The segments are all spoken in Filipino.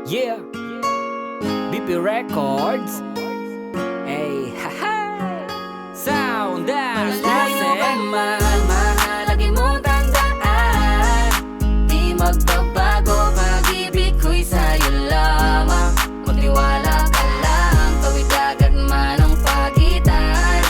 Yeah, BP Records. Hey, haha. Sound dance, Malayo ka listen. man, mahalagi mong tandaan. Di magbabago, pag-ibig ko'y sa'yo lamang. Magtiwala ka lang, tawid agad man ang pagitan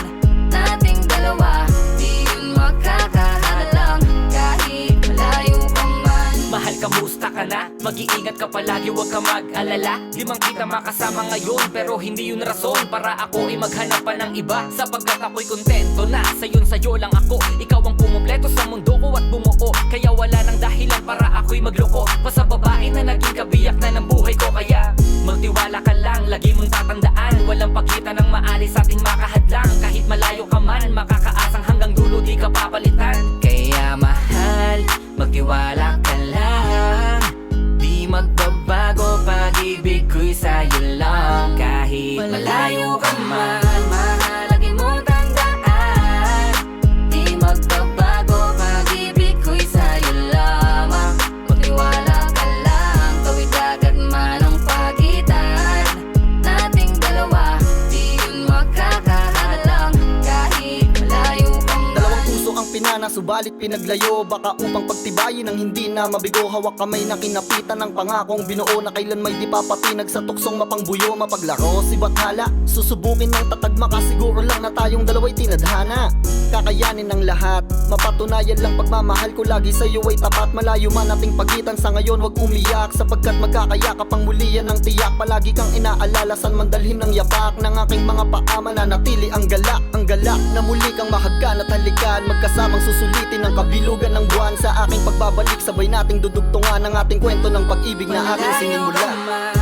nating dalawa, di yun makakahalang kahit malayo ka man. Mahal, kamusta ka na? Mag-iingat ka palagi, huwag ka mag-alala. Di man kita makasama ngayon, pero hindi yun rason para ako ay maghanap pa ng iba. Sapagkat ako'y kontento na sa'yo lang ako. Ikaw ang kumumpleto sa mundo ko at bumuo. Kaya wala nang dahilan para ako'y magloko pa sa babae na naging kabiyak na ng buhay ko. Kaya magtiwala ka lang, lagi mong tatandaan, walang pakita ng maalis sa ating makahadlang. Kahit malayo ka man, makakaasang hanggang dulo di ka papalitan. Kaya mahal, magtiwala ka lang. Di magbabago, pag-ibig ko'y sa'yo lang. Kahit malayo ka man, mahalagi mong tandaan. Di magbabago, pag-ibig ko'y sa'yo lamang. Magtiwala ka lang, tawid agad man ang pagitan nating dalawa, di yun makakahalang kahit malayo ka man. Dalawang puso ang pinana, subalit pinaglayo. Baka upang pagtibayin ang hindi na mabigo. Hawak kamay na kinapitan ng pangakong binuo, na kailan may di papatinag sa tuksong mapangbuyo. Mapaglaro si Bathala, susubukin ng tatagma ka. Siguro lang na tayong dalawa'y tinadhana. Kakayanin ng lahat, mapatunayan lang pagmamahal ko lagi sa'yo ay tapat. Malayo man ating pagitan sa ngayon, wag umiyak, sapagkat magkakayakap ang muli yan ang tiyak. Palagi kang inaalala, san man dalhin ng yapak ng aking mga paa, mananatili ang galak na muli kang mahagkan at halikan. Magkasamang susulitin ang kabilugan ng buwan. Sa aking pagbabalik, sabay nating dudugtungan ang ating kwento ng pag-ibig na aking Malayo sinimula. ka man,